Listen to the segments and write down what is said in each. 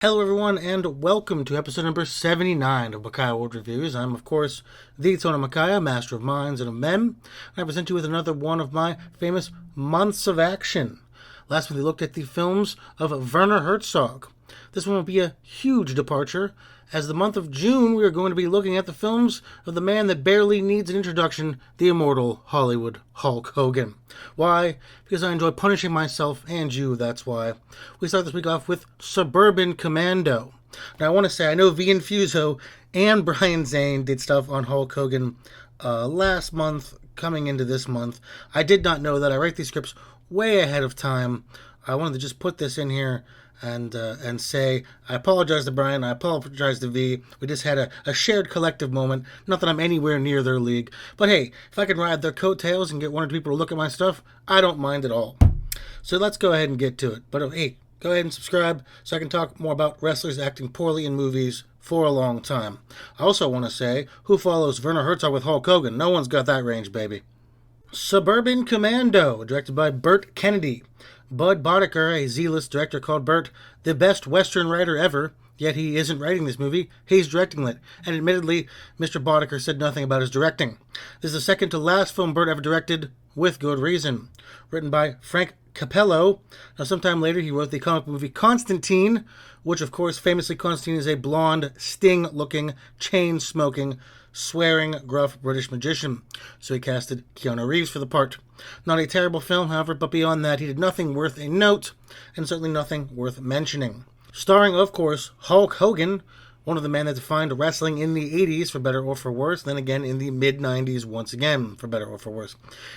Hello, everyone, and welcome to episode number 79 of Micaiah World Reviews. I'm, of course, the Tona Micaiah, Master of Minds and of Men, and I present you with another one of my famous months of action. Last week we looked at the films of Werner Herzog. This one will be a huge departure, as the month of June we are going to be looking at the films of the man that barely needs an introduction, the immortal Hollywood Hulk Hogan. Why? Because I enjoy punishing myself and you, that's why. We start this week off with Suburban Commando. Now I want to say, I know Vian Fuso and Brian Zane did stuff on Hulk Hogan last month, coming into this month. I did not know that. I write these scripts way ahead of time. I wanted to just put this in here and say, I apologize to Brian, I apologize to V. We just had a shared collective moment. Not that I'm anywhere near their league. But hey, if I can ride their coattails and get one or two people to look at my stuff, I don't mind at all. So let's go ahead and get to it. But hey, go ahead and subscribe so I can talk more about wrestlers acting poorly in movies for a long time. I also want to say, who follows Werner Herzog with Hulk Hogan? No one's got that range, baby. Suburban Commando, directed by Burt Kennedy. Bud Boddicker, a Z-list director, called Burt the best Western writer ever, yet he isn't writing this movie, he's directing it. And admittedly, Mr. Boddicker said nothing about his directing. This is the second to last film Burt ever directed, with good reason. Written by Frank Capello. Now, sometime later, he wrote the comic movie Constantine, which, of course, famously, Constantine is a blonde, Sting-looking, chain-smoking, swearing, gruff British magician. So he casted Keanu Reeves for the part. Not a terrible film, however, but beyond that, he did nothing worth a note, and certainly nothing worth mentioning. Starring, of course, Hulk Hogan, one of the men that defined wrestling in the 80s, for better or for worse, then again in the mid-90s once again, for better or for worse.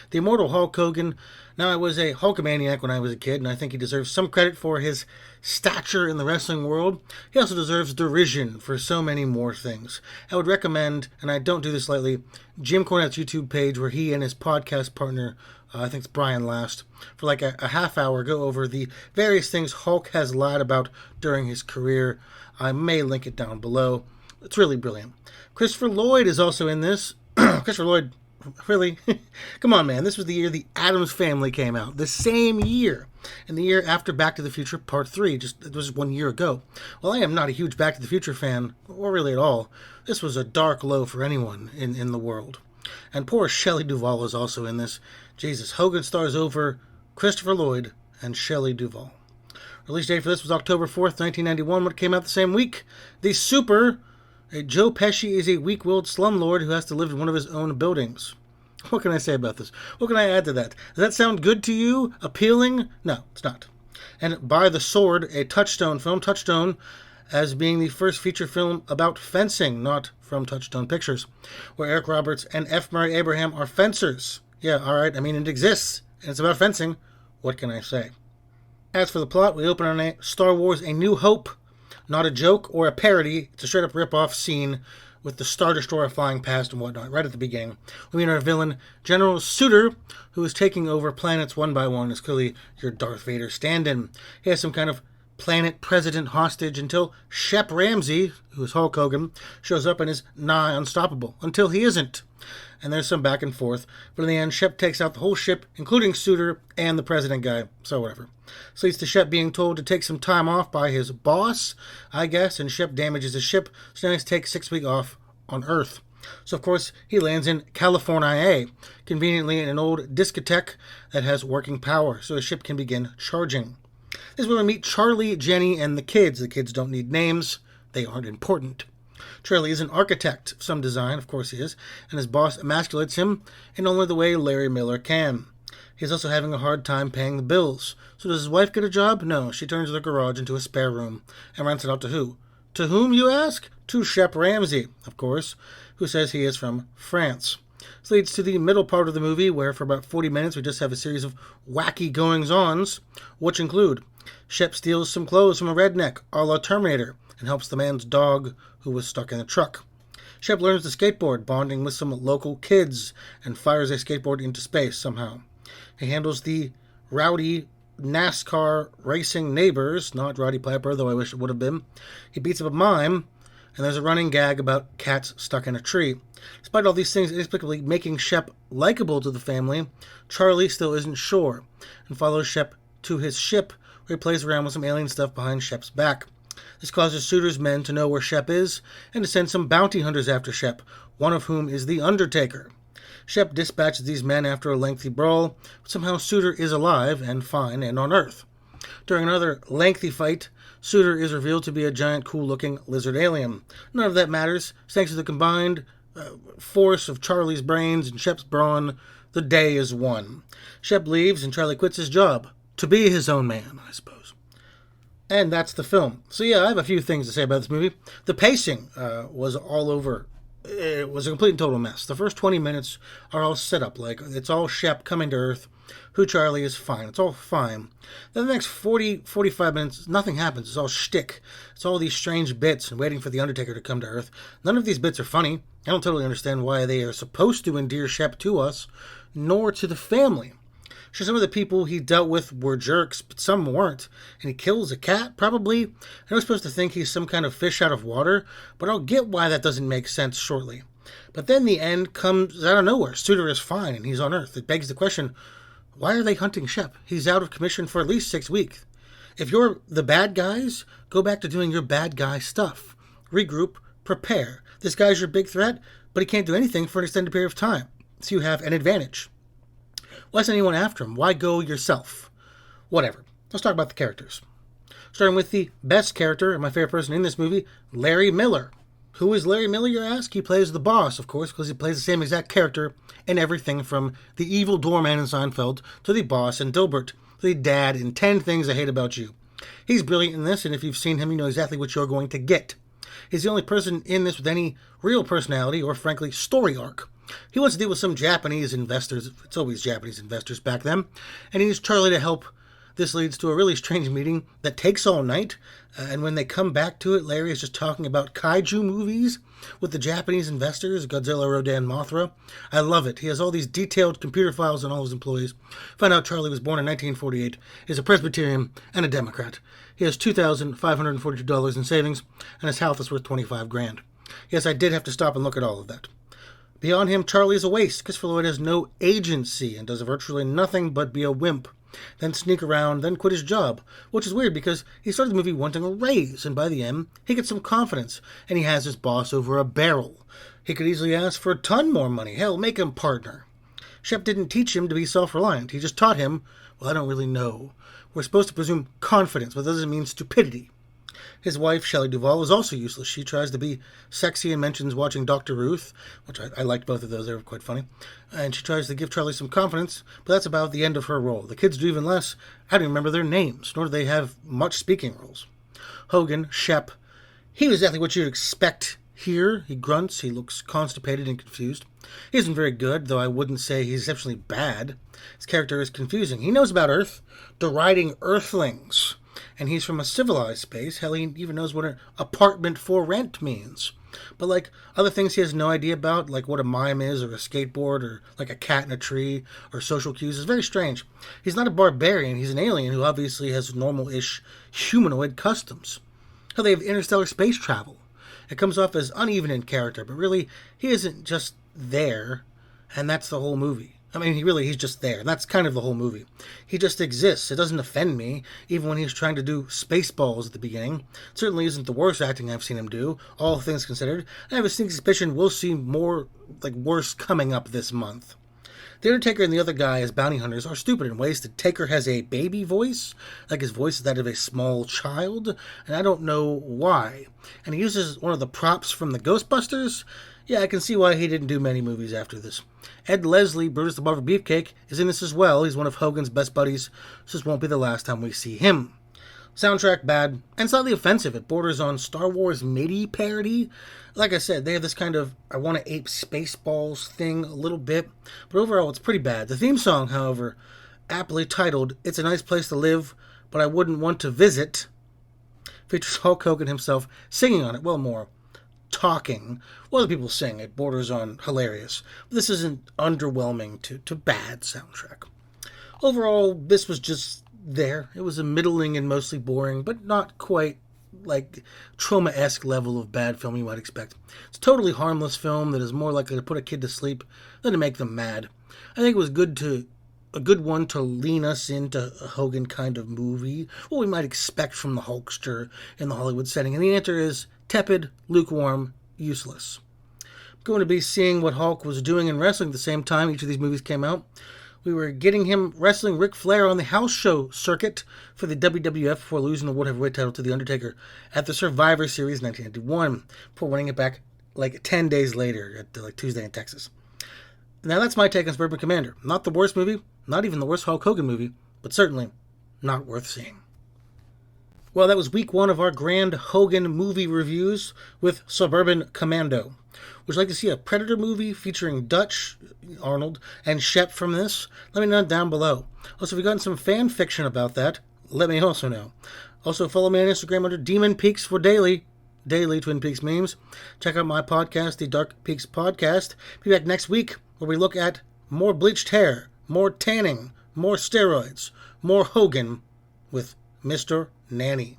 The immortal Hulk Hogan. Now, I was a Hulkamaniac when I was a kid, and I think he deserves some credit for his stature in the wrestling world. He also deserves derision for so many more things. I would recommend, and I don't do this lightly, Jim Cornette's YouTube page, where he and his podcast partner, I think it's Brian Last, for like a half hour, go over the various things Hulk has lied about during his career. I may link it down below. It's really brilliant. Christopher Lloyd is also in this. Christopher Lloyd, really? Come on, man. This was the year the Addams Family came out. The same year. And the year after Back to the Future Part 3. It was 1 year ago. Well, I am not a huge Back to the Future fan, or really at all. This was a dark low for anyone in the world. And poor Shelley Duvall is also in this. Jesus, Hogan stars over Christopher Lloyd and Shelley Duvall. Release date for this was October 4th, 1991, when it came out the same week. The Super, Joe Pesci is a weak-willed slumlord who has to live in one of his own buildings. What can I say about this? What can I add to that? Does that sound good to you? Appealing? No, it's not. And By the Sword, a Touchstone film. Touchstone as being the first feature film about fencing, not from Touchstone Pictures, where Eric Roberts and F. Murray Abraham are fencers. Yeah, alright, I mean, it exists, and it's about fencing. What can I say? As for the plot, we open on a Star Wars A New Hope. Not a joke or a parody. It's a straight-up rip-off scene with the Star Destroyer flying past and whatnot, right at the beginning. We meet our villain, General Suitor, who is taking over planets one by one. Is clearly your Darth Vader stand-in. He has some kind of planet president hostage until Shep Ramsey, who is Hulk Hogan, shows up and is nigh unstoppable. Until he isn't. And there's some back and forth. But in the end, Shep takes out the whole ship, including Suitor and the president guy. So whatever. This leads to Shep being told to take some time off by his boss, I guess, and Shep damages his ship, so now he has to take 6 weeks off on Earth. So, of course, he lands in California, conveniently in an old discotheque that has working power, so his ship can begin charging. This is where we meet Charlie, Jenny, and the kids. The kids don't need names. They aren't important. Charlie is an architect of some design, of course he is, and his boss emasculates him in only the way Larry Miller can. He's also having a hard time paying the bills. So does his wife get a job? No, she turns their garage into a spare room and rents it out to who? To whom, you ask? To Shep Ramsey, of course, who says he is from France. This leads to the middle part of the movie, where for about 40 minutes we just have a series of wacky goings-ons, which include Shep steals some clothes from a redneck, a la Terminator, and helps the man's dog who was stuck in the truck. Shep learns to skateboard, bonding with some local kids, and fires a skateboard into space somehow. He handles the rowdy NASCAR racing neighbors, not Roddy Piper, though I wish it would have been. He beats up a mime, and there's a running gag about cats stuck in a tree. Despite all these things inexplicably making Shep likable to the family, Charlie still isn't sure, and follows Shep to his ship, where he plays around with some alien stuff behind Shep's back. This causes Suitor's men to know where Shep is and to send some bounty hunters after Shep, one of whom is the Undertaker. Shep dispatches these men after a lengthy brawl, but somehow Suitor is alive and fine and on Earth. During another lengthy fight, Suitor is revealed to be a giant, cool-looking lizard alien. None of that matters. Thanks to the combined force of Charlie's brains and Shep's brawn, the day is won. Shep leaves and Charlie quits his job. To be his own man, I suppose. And that's the film. So yeah, I have a few things to say about this movie. The pacing was all over. It was a complete and total mess. The first 20 minutes are all set up like it's all Shep coming to Earth, who Charlie is fine. It's all fine. Then the next 45 minutes, nothing happens. It's all shtick. It's all these strange bits and waiting for the Undertaker to come to Earth. None of these bits are funny. I don't totally understand why they are supposed to endear Shep to us, nor to the family. Sure, some of the people he dealt with were jerks, but some weren't. And he kills a cat, probably. I was supposed to think he's some kind of fish out of water, but I'll get why that doesn't make sense shortly. But then the end comes out of nowhere. Suitor is fine, and he's on Earth. It begs the question, why are they hunting Shep? He's out of commission for at least 6 weeks. If you're the bad guys, go back to doing your bad guy stuff. Regroup, prepare. This guy's your big threat, but he can't do anything for an extended period of time. So you have an advantage. Why send anyone after him? Why go yourself? Whatever. Let's talk about the characters. Starting with the best character and my favorite person in this movie, Larry Miller. Who is Larry Miller, you ask? He plays the boss, of course, because he plays the same exact character in everything from the evil doorman in Seinfeld to the boss in Dilbert, to the dad in 10 Things I Hate About You. He's brilliant in this, and if you've seen him, you know exactly what you're going to get. He's the only person in this with any real personality or, frankly, story arc. He wants to deal with some Japanese investors. It's always Japanese investors back then. And he needs Charlie to help. This leads to a really strange meeting that takes all night. And when they come back to it, Larry is just talking about kaiju movies with the Japanese investors, Godzilla, Rodan, Mothra. I love it. He has all these detailed computer files on all his employees. Find out Charlie was born in 1948, is a Presbyterian, and a Democrat. He has $2,542 in savings, and his health is worth $25,000. Yes, I did have to stop and look at all of that. Beyond him, Charlie is a waste. Christopher Lloyd has no agency and does virtually nothing but be a wimp, then sneak around, then quit his job, which is weird because he started the movie wanting a raise, and by the end, he gets some confidence, and he has his boss over a barrel. He could easily ask for a ton more money. Hell, make him partner. Shep didn't teach him to be self-reliant. He just taught him, well, I don't really know. We're supposed to presume confidence, but that doesn't mean stupidity. His wife, Shelley Duvall, is also useless. She tries to be sexy and mentions watching Dr. Ruth, which I liked both of those. They were quite funny. And she tries to give Charlie some confidence, but that's about the end of her role. The kids do even less. I don't even remember their names, nor do they have much speaking roles. Hogan, Shep, he was exactly what you'd expect here. He grunts, he looks constipated and confused. He isn't very good, though I wouldn't say he's exceptionally bad. His character is confusing. He knows about Earth, deriding Earthlings. And he's from a civilized space. Hell, he even knows what an apartment for rent means. But like other things he has no idea about, like what a mime is, or a skateboard, or like a cat in a tree, or social cues, is very strange. He's not a barbarian, he's an alien who obviously has normal-ish humanoid customs. Hell, they have interstellar space travel. It comes off as uneven in character, but really, he isn't just there, and that's the whole movie. I mean, he's just there. That's kind of the whole movie. He just exists. It doesn't offend me, even when he's trying to do Spaceballs at the beginning. It certainly isn't the worst acting I've seen him do, all things considered. I have a sneaky suspicion we'll see more, worse coming up this month. The Undertaker and the other guy as bounty hunters are stupid and wasted. Taker has a baby voice, like his voice is that of a small child, and I don't know why. And he uses one of the props from the Ghostbusters. Yeah, I can see why he didn't do many movies after this. Ed Leslie, Brutus the Barber Beefcake, is in this as well. He's one of Hogan's best buddies, so this won't be the last time we see him. Soundtrack bad, and slightly offensive. It borders on Star Wars MIDI parody. Like I said, they have this kind of I want to ape Spaceballs thing a little bit, but overall it's pretty bad. The theme song, however, aptly titled It's a Nice Place to Live, but I Wouldn't Want to Visit, features Hulk Hogan himself singing on it. Well, more talking. Well, other people sing. It borders on hilarious. But this isn't underwhelming to bad soundtrack. Overall, this was just there. It was a middling and mostly boring, but not quite like Trauma-esque level of bad film you might expect. It's a totally harmless film that is more likely to put a kid to sleep than to make them mad. I think it was good to a good one to lean us into a Hogan kind of movie, what we might expect from the Hulkster in the Hollywood setting? And the answer is tepid, lukewarm, useless. I'm going to be seeing what Hulk was doing in wrestling at the same time each of these movies came out. We were getting him wrestling Ric Flair on the house show circuit for the WWF before losing the World Heavyweight title to The Undertaker at the Survivor Series 1991, before winning it back like 10 days later at like Tuesday in Texas. Now that's my take on Suburban Commander. Not the worst movie, not even the worst Hulk Hogan movie, but certainly not worth seeing. Well, that was week one of our grand Hogan movie reviews with Suburban Commando. Would you like to see a Predator movie featuring Dutch, Arnold, and Shep from this? Let me know down below. Also, if you've gotten some fan fiction about that, let me also know. Also, follow me on Instagram under Demon Peaks for daily Twin Peaks memes. Check out my podcast, the Dark Peaks Podcast. Be back next week where we look at more bleached hair, more tanning, more steroids, more Hogan with Mr. Nanny.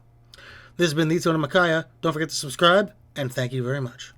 This has been the Tone of Micaiah. Don't forget to subscribe, and thank you very much.